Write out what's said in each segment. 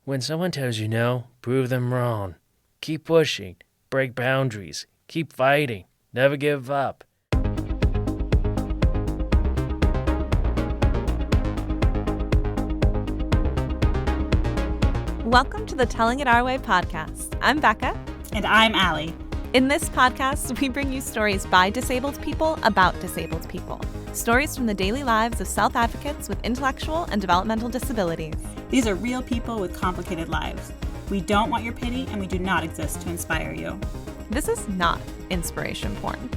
When someone tells you no, prove them wrong. Keep pushing, break boundaries, keep fighting, never give up. Welcome to the Telling It Our Way podcast. I'm Becca. And I'm Ally. In this podcast, we bring you stories by disabled people about disabled people. Stories from the daily lives of self-advocates with intellectual and developmental disabilities. These are real people with complicated lives. We don't want your pity, and we do not exist to inspire you. This is not inspiration porn.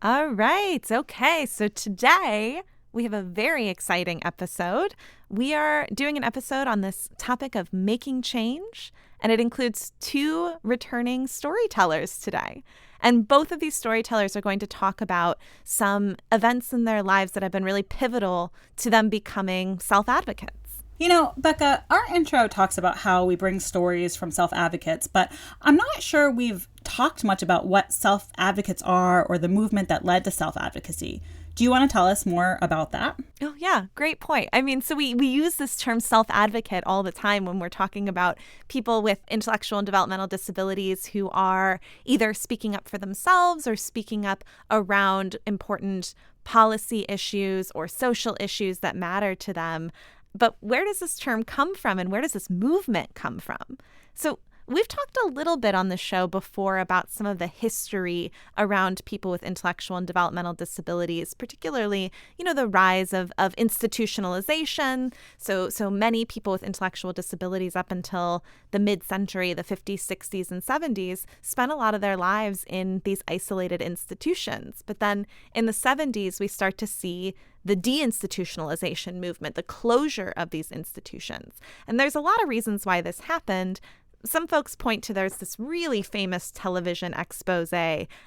All right. Okay. So today we have a very exciting episode. We are doing an episode on this topic of making change, and it includes two returning storytellers today. And both of these storytellers are going to talk about some events in their lives that have been really pivotal to them becoming self-advocates. You know, Becca, our intro talks about how we bring stories from self-advocates, but I'm not sure we've talked much about what self-advocates are or the movement that led to self-advocacy. Do you want to tell us more about that? Oh, yeah. Great point. I mean, so we use this term self-advocate all the time when we're talking about people with intellectual and developmental disabilities who are either speaking up for themselves or speaking up around important policy issues or social issues that matter to them. But where does this term come from, and where does this movement come from? So we've talked a little bit on the show before about some of the history around people with intellectual and developmental disabilities, particularly, the rise of institutionalization. So many people with intellectual disabilities up until the mid-century, the 50s, 60s, and 70s, spent a lot of their lives in these isolated institutions. But then in the 70s, we start to see the deinstitutionalization movement, the closure of these institutions. And there's a lot of reasons why this happened. Some folks point to there's this really famous television expose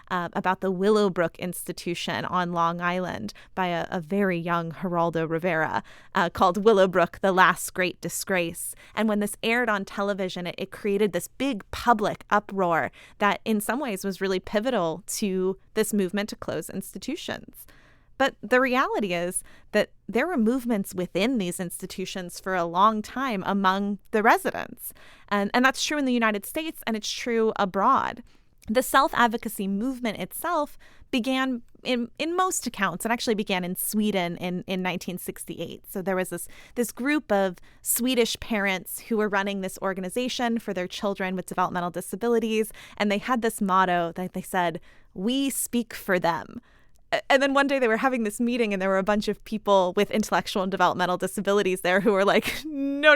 about the Willowbrook Institution on Long Island by a very young Geraldo Rivera called Willowbrook, The Last Great Disgrace. And when this aired on television, it created this big public uproar that in some ways was really pivotal to this movement to close institutions. But the reality is that there were movements within these institutions for a long time among the residents. And that's true in the United States, and it's true abroad. The self-advocacy movement itself began in most accounts, and actually began in Sweden in 1968. So there was this group of Swedish parents who were running this organization for their children with developmental disabilities. And they had this motto that they said, "We speak for them." And then one day they were having this meeting and there were a bunch of people with intellectual and developmental disabilities there who were like, no,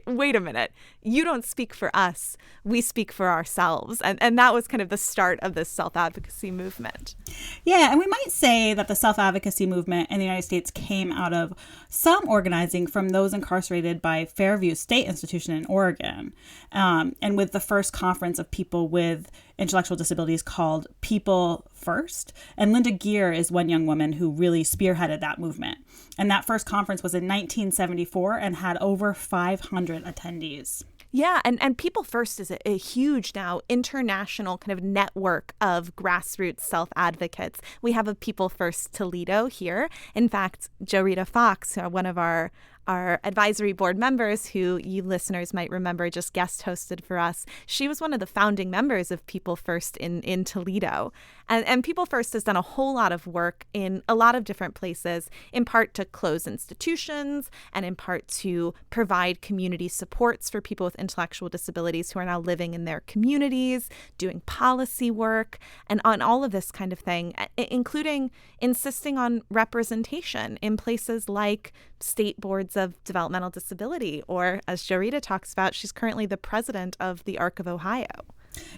wait a minute. You don't speak for us. We speak for ourselves. And that was kind of the start of this self-advocacy movement. Yeah, and we might say that the self-advocacy movement in the United States came out of some organizing from those incarcerated by Fairview State Institution in Oregon. And with the first conference of people with intellectual disabilities called People First. And Linda Geer is one young woman who really spearheaded that movement. And that first conference was in 1974 and had over 500 attendees. Yeah, and People First is a huge now international kind of network of grassroots self-advocates. We have a People First Toledo here. In fact, Jo Rita Fox, one of our advisory board members, who you listeners might remember just guest hosted for us, she was one of the founding members of People First in Toledo. And People First has done a whole lot of work in a lot of different places, in part to close institutions and in part to provide community supports for people with intellectual disabilities who are now living in their communities, doing policy work, and on all of this kind of thing, including insisting on representation in places like state boards of developmental disability, or as Jo Rita talks about, she's currently the president of the ARC of Ohio.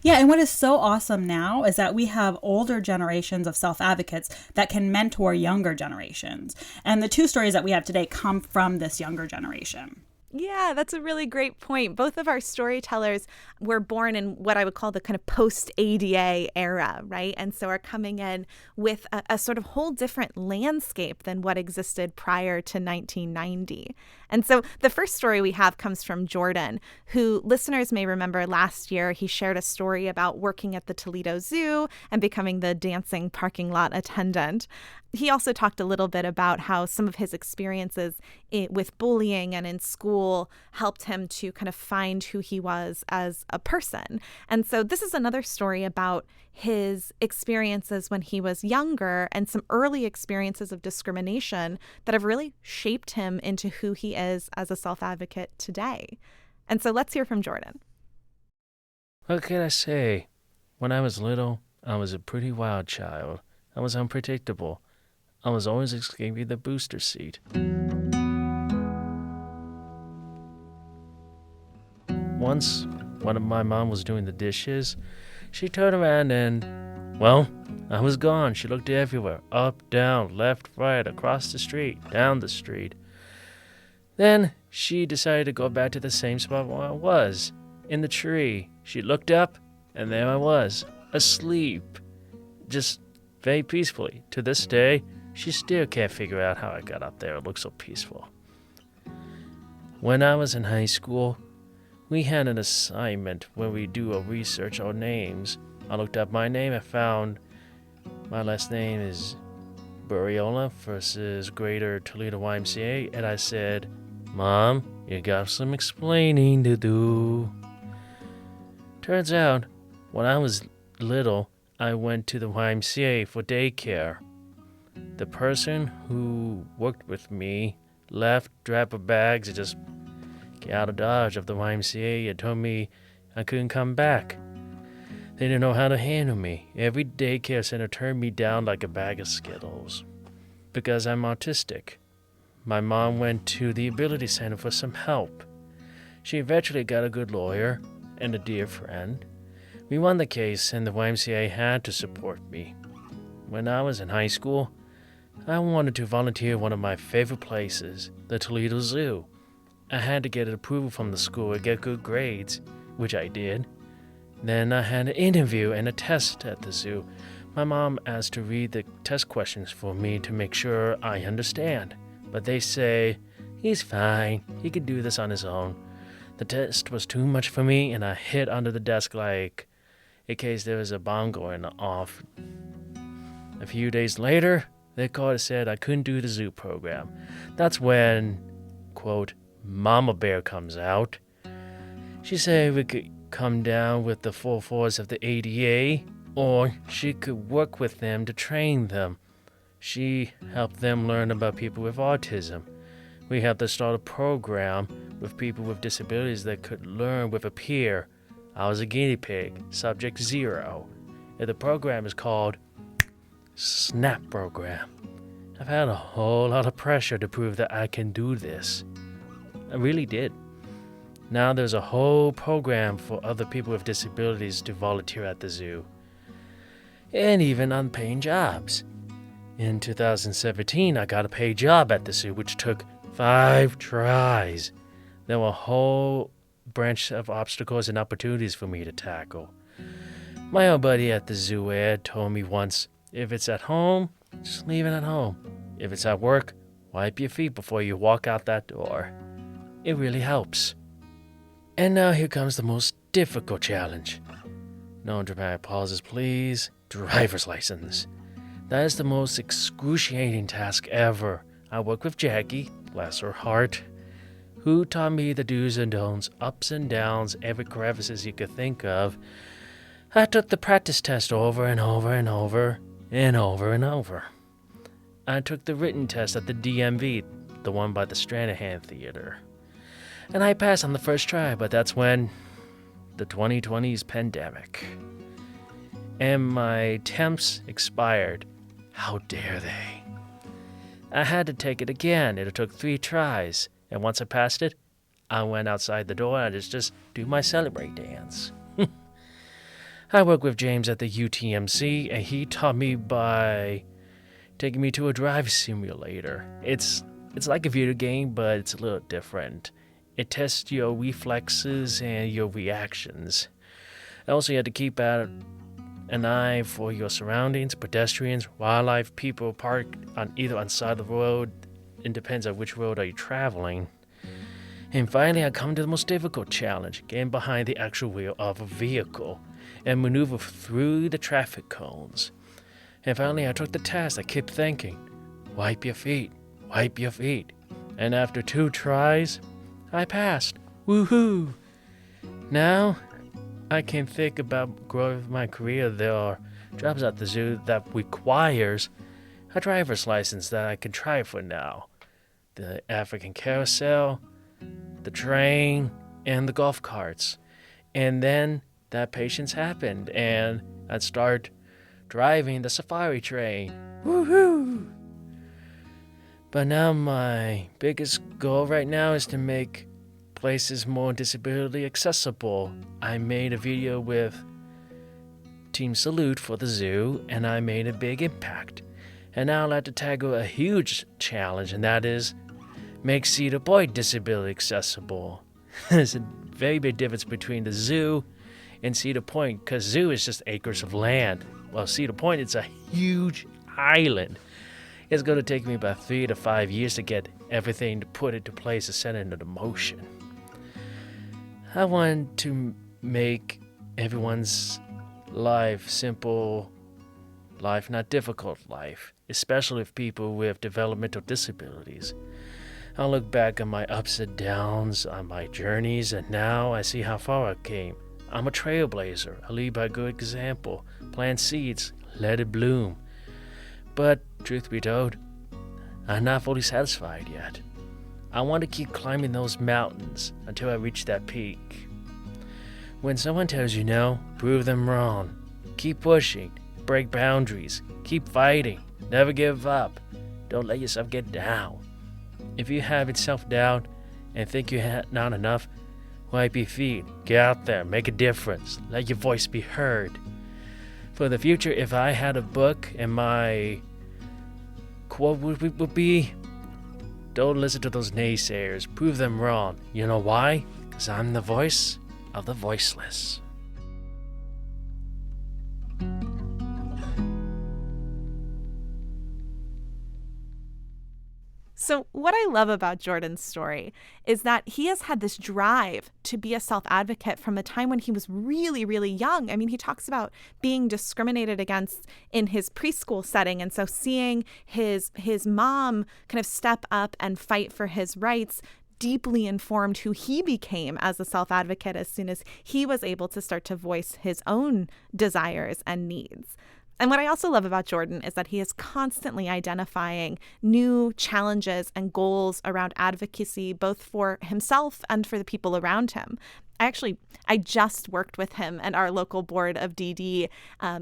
Yeah, and what is so awesome now is that we have older generations of self-advocates that can mentor younger generations. And the two stories that we have today come from this younger generation. Yeah, that's a really great point. Both of our storytellers were born in what I would call the kind of post-ADA era, right? And so are coming in with a sort of whole different landscape than what existed prior to 1990. And so the first story we have comes from Jordan, who listeners may remember last year he shared a story about working at the Toledo Zoo and becoming the dancing parking lot attendant. He also talked a little bit about how some of his experiences with bullying and in school helped him to kind of find who he was as a person. And so this is another story about his experiences when he was younger and some early experiences of discrimination that have really shaped him into who he is as a self-advocate today. And so let's hear from Jordan. What can I say? When I was little, I was a pretty wild child. I was unpredictable. I was always escaping the booster seat. Once, when my mom was doing the dishes, she turned around and, well, I was gone. She looked everywhere, up, down, left, right, across the street, down the street. Then she decided to go back to the same spot where I was, in the tree. She looked up, and there I was, asleep, just very peacefully. To this day, she still can't figure out how I got up there. It looked so peaceful. When I was in high school, we had an assignment where we do a research on names. I looked up my name. I found my last name is Burriola versus Greater Toledo YMCA, and I said, "Mom, you got some explaining to do." Turns out, when I was little, I went to the YMCA for daycare. The person who worked with me left, grabbed her bags, and just got out of Dodge of the YMCA and told me I couldn't come back. They didn't know how to handle me. Every daycare center turned me down like a bag of Skittles. Because I'm autistic. My mom went to the Ability Center for some help. She eventually got a good lawyer and a dear friend. We won the case, and the YMCA had to support me. When I was in high school, I wanted to volunteer at one of my favorite places, the Toledo Zoo. I had to get approval from the school and get good grades, which I did. Then I had an interview and a test at the zoo. My mom asked to read the test questions for me to make sure I understand. But they say, he's fine, he can do this on his own. The test was too much for me, and I hid under the desk like in case there was a bomb going off. A few days later, they called and said I couldn't do the zoo program. That's when, quote, Mama Bear comes out. She said we could come down with the full force of the ADA, or she could work with them to train them. She helped them learn about people with autism. We helped them start a program with people with disabilities that could learn with a peer. I was a guinea pig, subject 0. And the program is called SNAP Program. I've had a whole lot of pressure to prove that I can do this. I really did. Now there's a whole program for other people with disabilities to volunteer at the zoo. And even unpaid jobs. In 2017, I got a paid job at the zoo, which took 5 tries. There were a whole branch of obstacles and opportunities for me to tackle. My old buddy at the zoo, Ed, told me once, if it's at home, just leave it at home. If it's at work, wipe your feet before you walk out that door. It really helps. And now here comes the most difficult challenge. No dramatic pauses, please. Driver's license. That is the most excruciating task ever. I work with Jackie, bless her heart, who taught me the do's and don'ts, ups and downs, every crevices you could think of. I took the practice test over and over and over and over and over. I took the written test at the DMV, the one by the Stranahan Theater. And I passed on the first try, but that's when the 2020's pandemic. And my temps expired. How dare they? I had to take it again. It took 3 tries. And once I passed it, I went outside the door and I just do my celebrate dance. I work with James at the UTMC, and he taught me by taking me to a drive simulator. It's like a video game, but it's a little different. It tests your reflexes and your reactions. Also, you have to keep an eye for your surroundings, pedestrians, wildlife, people parked on either side of the road. It depends on which road are you traveling. And finally, I come to the most difficult challenge, getting behind the actual wheel of a vehicle and maneuver through the traffic cones. And finally I took the test. I kept thinking, wipe your feet, wipe your feet. And after 2 tries, I passed. Woohoo! Now, I can think about growing my career. There are jobs at the zoo that requires a driver's license that I can try for now. The African carousel, the train, and the golf carts. And then that patience happened, and I'd start driving the safari train. Woohoo! But now my biggest goal right now is to make places more disability accessible. I made a video with Team Salute for the zoo, and I made a big impact. And now I'd like to tackle a huge challenge, and that is make Cedar Point disability accessible. There's a very big difference between the zoo and Cedar Point, because zoo is just acres of land. Well, Cedar Point, it's a huge island. It's going to take me about 3 to 5 years to get everything to put into place to set it into motion. I want to make everyone's life simple life, not difficult life, especially with people with developmental disabilities. I look back on my ups and downs, on my journeys, and now I see how far I came. I'm a trailblazer. I lead by good example. Plant seeds, let it bloom. But, truth be told, I'm not fully satisfied yet. I want to keep climbing those mountains until I reach that peak. When someone tells you no, prove them wrong. Keep pushing, break boundaries, keep fighting, never give up. Don't let yourself get down. If you have self-doubt and think you're not enough, wipe your feet, get out there, make a difference, let your voice be heard. For the future, if I had a book and my quote would be, don't listen to those naysayers, prove them wrong. You know why? Because I'm the voice of the voiceless. So what I love about Jordan's story is that he has had this drive to be a self-advocate from a time when he was really, really young. I mean, he talks about being discriminated against in his preschool setting. And so seeing his mom kind of step up and fight for his rights deeply informed who he became as a self-advocate as soon as he was able to start to voice his own desires and needs. And what I also love about Jordan is that he is constantly identifying new challenges and goals around advocacy, both for himself and for the people around him. I just worked with him and our local board of DD.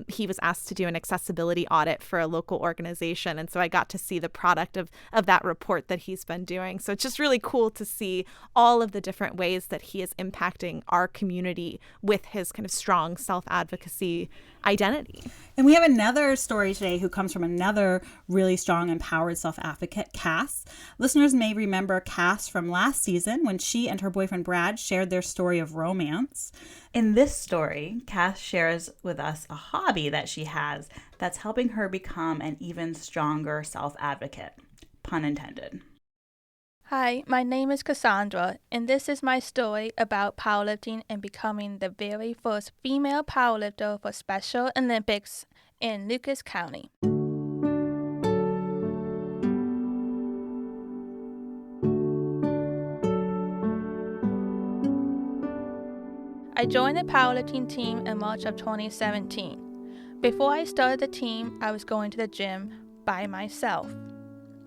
He was asked to do an accessibility audit for a local organization. And so I got to see the product of that report that he's been doing. So it's just really cool to see all of the different ways that he is impacting our community with his kind of strong self-advocacy identity. And we have another story today who comes from another really strong, empowered self-advocate, Cass. Listeners may remember Cass from last season when she and her boyfriend Brad shared their story of romance. In this story, Cass shares with us a hobby that she has that's helping her become an even stronger self-advocate. Pun intended. Hi, my name is Cassandra, and this is my story about powerlifting and becoming the very first female powerlifter for Special Olympics in Lucas County. I joined the powerlifting team in March of 2017. Before I started the team, I was going to the gym by myself.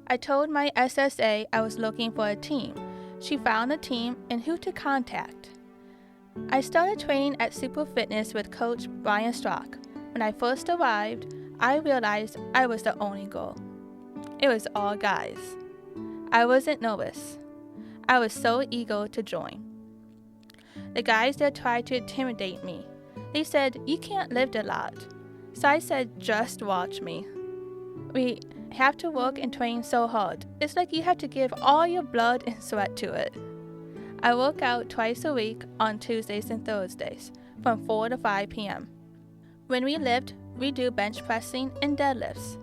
I told my SSA I was looking for a team. She found a team and who to contact. I started training at Super Fitness with Coach Brian Strock. When I first arrived, I realized I was the only girl. It was all guys. I wasn't nervous. I was so eager to join. The guys there tried to intimidate me. They said, "You can't lift a lot." So I said, "Just watch me." We have to work and train so hard. It's like you have to give all your blood and sweat to it. I work out twice a week on Tuesdays and Thursdays from 4 to 5 p.m. When we lift, we do bench pressing and deadlifts.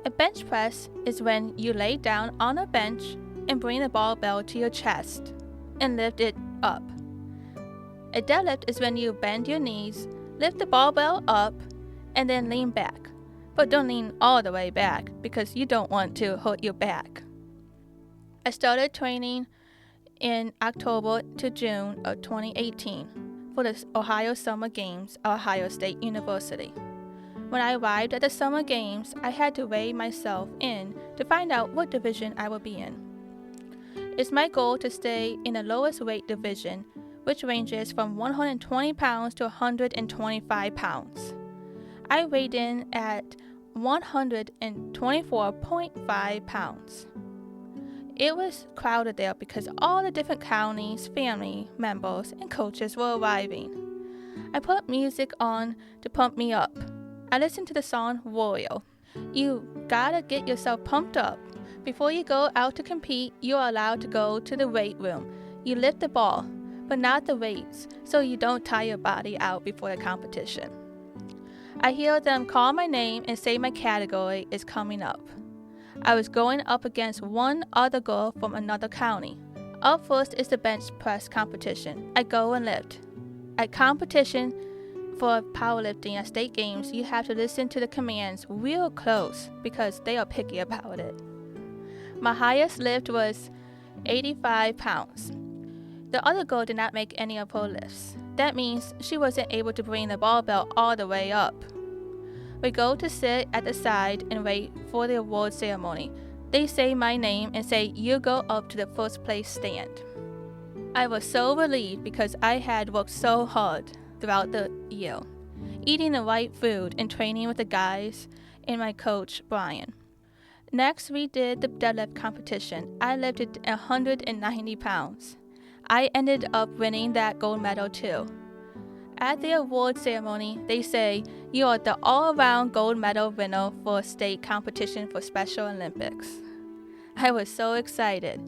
A bench press is when you lay down on a bench and bring the barbell to your chest and lift it up. A deadlift is when you bend your knees, lift the barbell up, and then lean back. but don't lean all the way back because you don't want to hurt your back. I started training in October to June of 2018 for the Ohio Summer Games at Ohio State University. When I arrived at the Summer Games, I had to weigh myself in to find out what division I would be in. It's my goal to stay in the lowest weight division, which ranges from 120 pounds to 125 pounds. I weighed in at 124.5 pounds. It was crowded there because all the different counties, family members, and coaches were arriving. I put music on to pump me up. I listened to the song Warrior. You gotta get yourself pumped up. Before you go out to compete, you are allowed to go to the weight room. You lift the ball, but not the weights, so you don't tire your body out before the competition. I hear them call my name and say my category is coming up. I was going up against one other girl from another county. Up first is the bench press competition. I go and lift. At competition for powerlifting at state games, you have to listen to the commands real close because they are picky about it. My highest lift was 85 pounds. The other girl did not make any of her lifts. That means she wasn't able to bring the barbell all the way up. We go to sit at the side and wait for the award ceremony. They say my name and say you go up to the first place stand. I was so relieved because I had worked so hard throughout the year, eating the right food and training with the guys and my coach, Brian. Next, we did the deadlift competition. I lifted 190 pounds. I ended up winning that gold medal too. At the award ceremony, they say you are the all-around gold medal winner for a state competition for Special Olympics. I was so excited.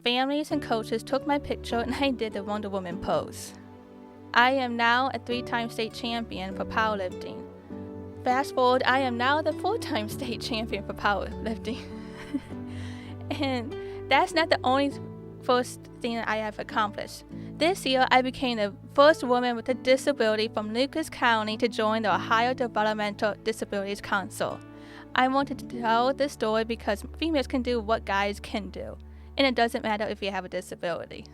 Families and coaches took my picture and I did the Wonder Woman pose. I am now a 3-time state champion for powerlifting. Fast forward, I am now the 4-time state champion for powerlifting. And that's not the only first thing that I have accomplished. This year, I became the first woman with a disability from Lucas County to join the Ohio Developmental Disabilities Council. I wanted to tell this story because females can do what guys can do, and it doesn't matter if you have a disability.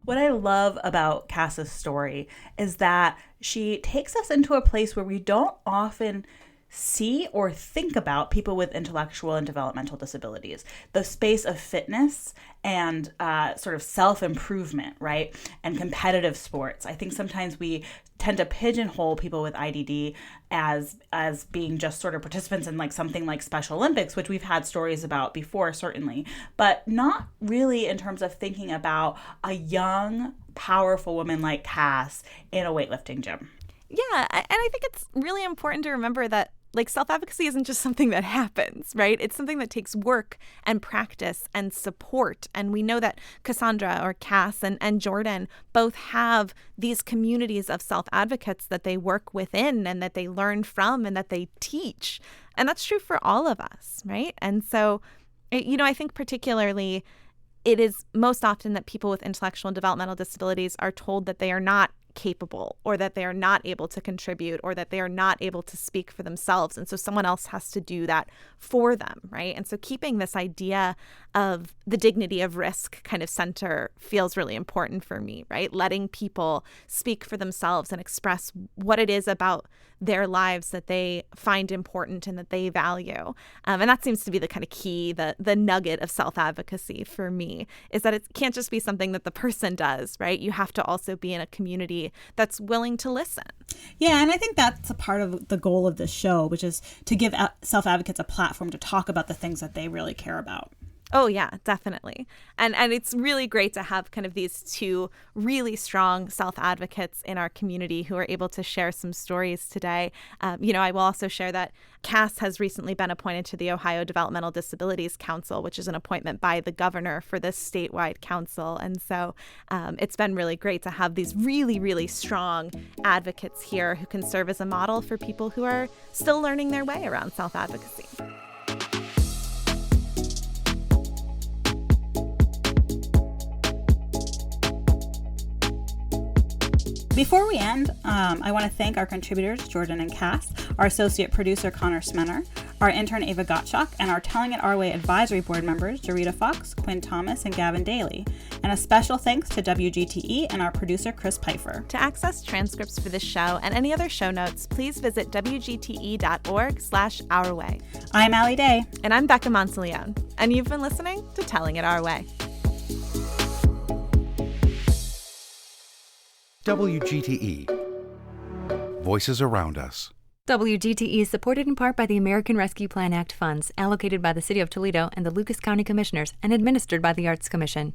What I love about Cass's story is that she takes us into a place where we don't often see or think about people with intellectual and developmental disabilities. The space of fitness and sort of self-improvement, right? And competitive sports. I think sometimes we tend to pigeonhole people with IDD as being just sort of participants in like something like Special Olympics, which we've had stories about before, certainly, but not really in terms of thinking about a young, powerful woman like Cass in a weightlifting gym. Yeah, and I think it's really important to remember that like self-advocacy isn't just something that happens, right? It's something that takes work and practice and support. And we know that Cassandra or Cass and Jordan both have these communities of self-advocates that they work within and that they learn from and that they teach. And that's true for all of us, right? And so, you know, I think particularly it is most often that people with intellectual and developmental disabilities are told that they are not capable or that they are not able to contribute or that they are not able to speak for themselves. And so someone else has to do that for them, right? And so keeping this idea of the dignity of risk kind of center feels really important for me, right? Letting people speak for themselves and express what it is about their lives that they find important and that they value. And that seems to be the kind of key, the nugget of self-advocacy for me, is that it can't just be something that the person does, right? You have to also be in a community that's willing to listen. Yeah, and I think that's a part of the goal of this show, which is to give self-advocates a platform to talk about the things that they really care about. Oh, yeah, definitely. And it's really great to have kind of these two really strong self-advocates in our community who are able to share some stories today. You know, I will also share that Cass has recently been appointed to the Ohio Developmental Disabilities Council, which is an appointment by the governor for this statewide council. And so it's been really great to have these really, really strong advocates here who can serve as a model for people who are still learning their way around self-advocacy. Before we end, I want to thank our contributors, Jordan and Cass, our associate producer, Connor Smenner, our intern, Ava Gottschalk, and our Telling It Our Way advisory board members, Jarita Fox, Quinn Thomas, and Gavin Daly. And a special thanks to WGTE and our producer, Chris Pfeiffer. To access transcripts for this show and any other show notes, please visit wgte.org/ourway. I'm Ally Day. And I'm Becca Monteleone. And you've been listening to Telling It Our Way. WGTE. Voices around us. WGTE is supported in part by the American Rescue Plan Act funds allocated by the City of Toledo and the Lucas County Commissioners and administered by the Arts Commission.